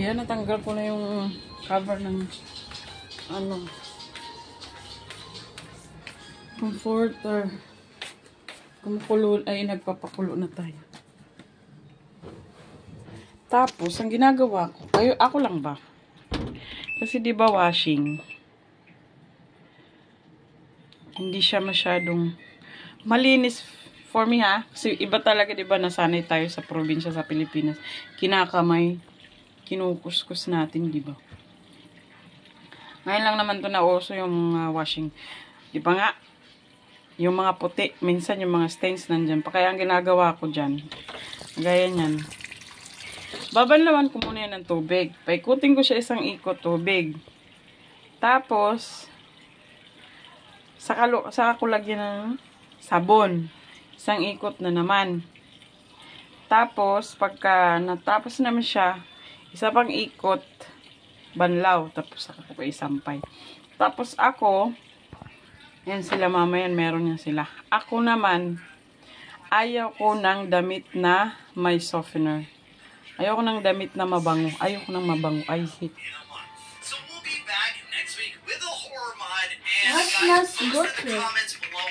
Ayan, natanggal ko na yung cover ng ano, comforter. Kumukulo, ay nagpapakulo na tayo. Tapos, ang ginagawa ko, ako lang ba? Kasi di ba washing, hindi siya masyadong malinis for me ha. Kasi iba talaga, di ba, nasanay tayo sa probinsya sa Pilipinas. Kinakamay, kinukuskus natin, di ba? Ngayon lang naman to na uso yung washing. Di ba nga, yung mga puti, minsan yung mga stains nandyan pa. Kaya ang ginagawa ko dyan, gaya nyan, babanlawan ko muna yan ng tubig. Paikutin ko siya isang ikot tubig. Tapos, saka ko lagyan ng sabon. Isang ikot na naman. Tapos, pagka natapos naman siya, isa pang ikot, banlaw. Tapos, saka ko isampay. Tapos, ako, yan sila mama yan, meron yan sila. Ako naman, ayaw ko ng damit na may softener. Ayaw ko ng damit na mabango. Ayaw ko ng mabango. I hate. So we'll be back next week with a horror mod and What smells good?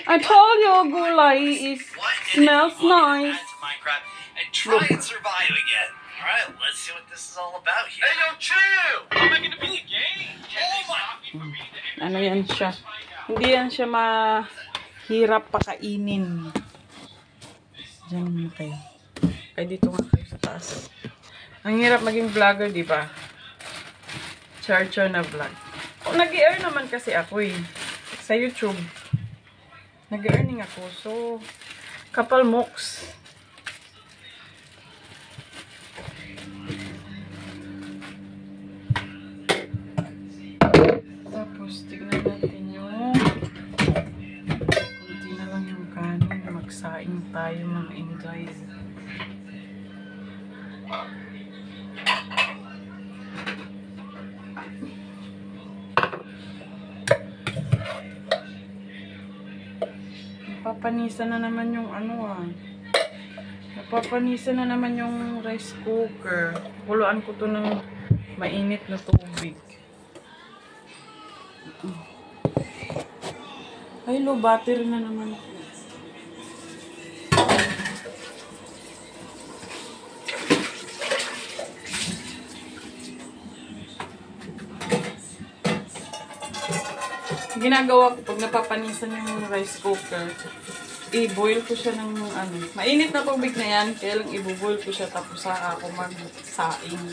I told you, gulay smells nice. Minecraft and try and survive again. All right, let's see what this is all about here. Hey, yo, chill! I'm making a mini game. Oh my! Ano yan siya? Hindi yan siya mahirap pakainin. Diyan mo kayo. Ay, dito nga kayo sa taas. Ang hirap maging vlogger, di ba? Char-char na vlog. Oh, nag-i-earn naman kasi ako eh. Sa YouTube. Nag-earning ako. So, kapal moks. Tapos, tignan natin yung kunti na lang yung kanin. Magsaing tayo mga inday. Napapanisan na naman yung napapanisan na naman yung rice cooker. Kuluan ko to ng mainit na tubig. Ay, low battery na naman. Ginagawa ko pag napapanisan yung rice cooker, i-boil ko siya ng mainit na tubig na yan, kaya lang i-boil ko siya tapos saka ako mag-saing.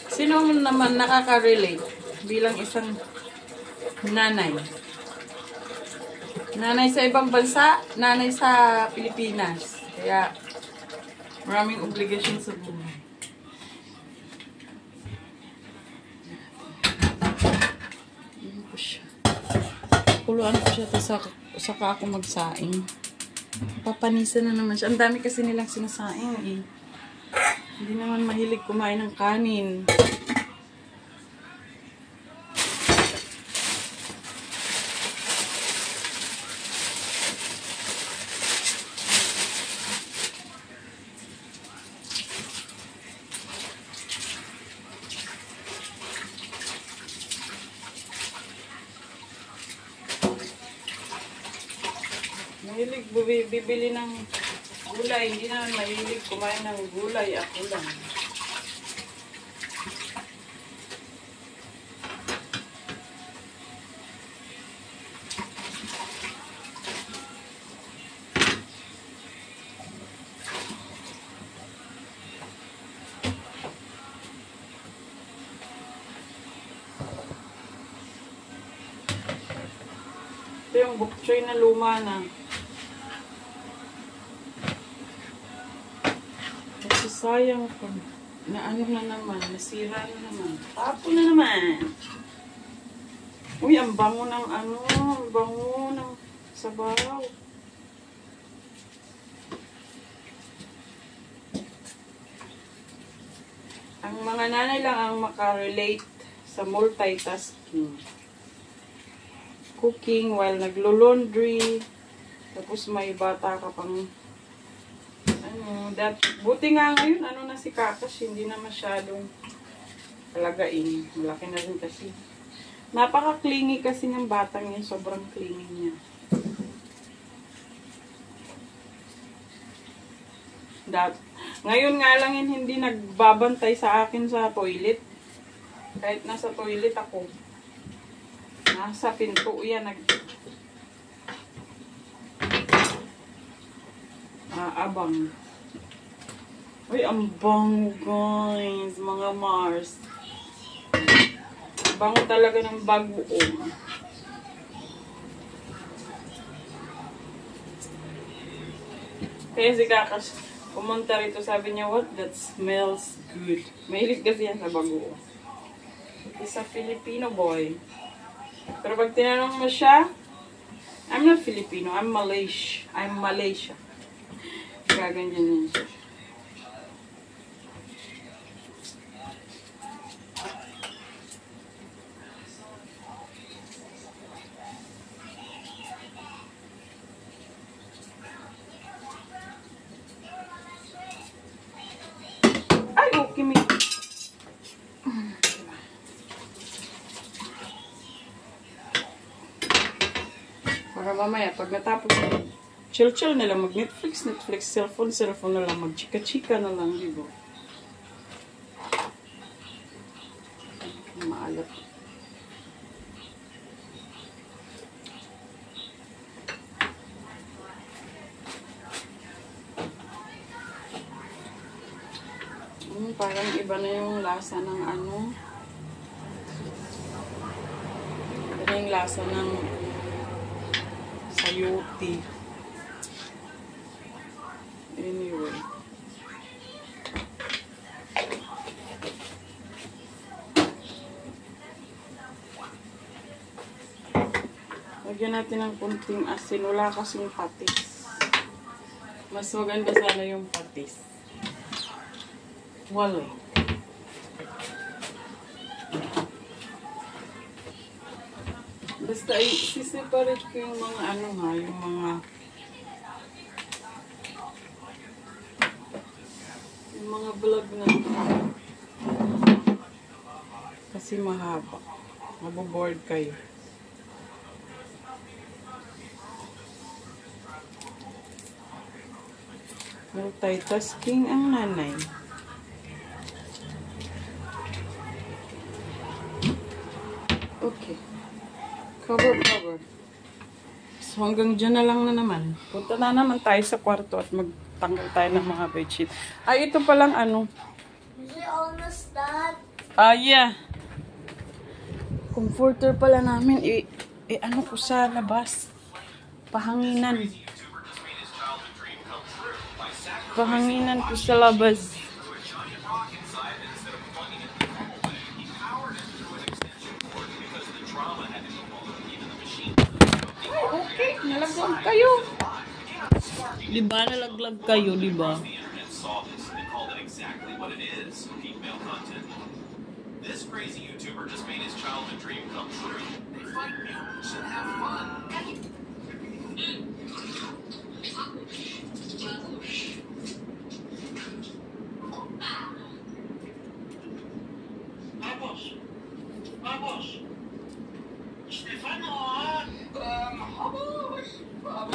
Sino naman nakaka-relate bilang isang nanay? Nanay sa ibang bansa, nanay sa Pilipinas. Kaya maraming obligasyon sa buhay. Kuluan ko siya, tapos saka ako magsaing. Papanisan na naman siya. Ang dami kasi nilang sinasaing eh. Hindi naman mahilig kumain ng kanin. Mahilig bibili ng gulay. Hindi naman mahilig kumain ng gulay. Ako lang. Ito yung bok choy na luma na. Kasi sayang ko. Na ano na naman. Nasira na naman. Tapo na naman. Uy, ang bango ng ang bango ng sabaw. Ang mga nanay lang ang makarelate sa multitasking. Cooking while naglo-laundry. Tapos may bata ka pang Buti nga ngayon, ano na si Kakash, hindi na masyadong talagain. Malaki na rin kasi. Napaka-clingy kasi ng batang yun. Sobrang clingy niya. Ngayon nga lang yun, hindi nagbabantay sa akin sa toilet. Kahit nasa toilet ako. Nasa pinto yan. Abang. Uy, ang bango guys. Mga Mars. Bango talaga ng bagoong. Kaya si Kakash, pumunta rito, sabi niya, what? That smells good. Mahilig kasi yan sa bagoong. He's a Filipino boy. Pero pag tinanong mo siya, I'm not Filipino, I'm Malaysia. Gaganyan yun siya. Ay, okay, me. Para mamaya, pag natapos, chill-chill na lang, mag-Netflix, cellphone na lang, mag-chika-chika na lang, di ba? Maalat. Parang iba na yung lasa ng ano. Iba na yung lasa ng sayote. Anyway. Lagyan natin ng kunting asin. Wala kasing patis. Mas maganda sana yung patis. Wala. Basta i-separate ko yung mga ano nga, yung mga vlog na ito. Kasi mahaba. Maboboard kayo. Multitasking ang nanay. Okay. Cover. So, hanggang dyan na lang na naman. Punta na naman tayo sa kwarto at magtanggal tayo ng mga bedsheet. Ay, ito palang ano. Is it almost done? Yeah. Comforter pala namin. Ano ko sa labas. Pahanginan. Pahanginan ko sa labas. Okay, nalaglag kayo. Diba nalaglag kayo, diba? This crazy YouTuber just made his childhood dream come true. They fight mutants and have fun. Vamos. Stefano.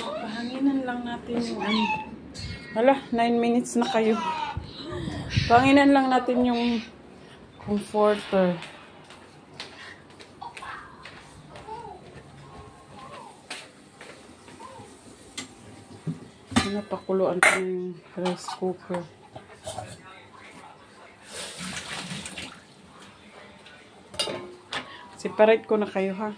Pahanginan lang natin yung ano. Hala, 9 minutes na kayo. Pahanginan lang natin yung comforter. Napakuluan ko yung rice cooker. Separate ko na kayo ha.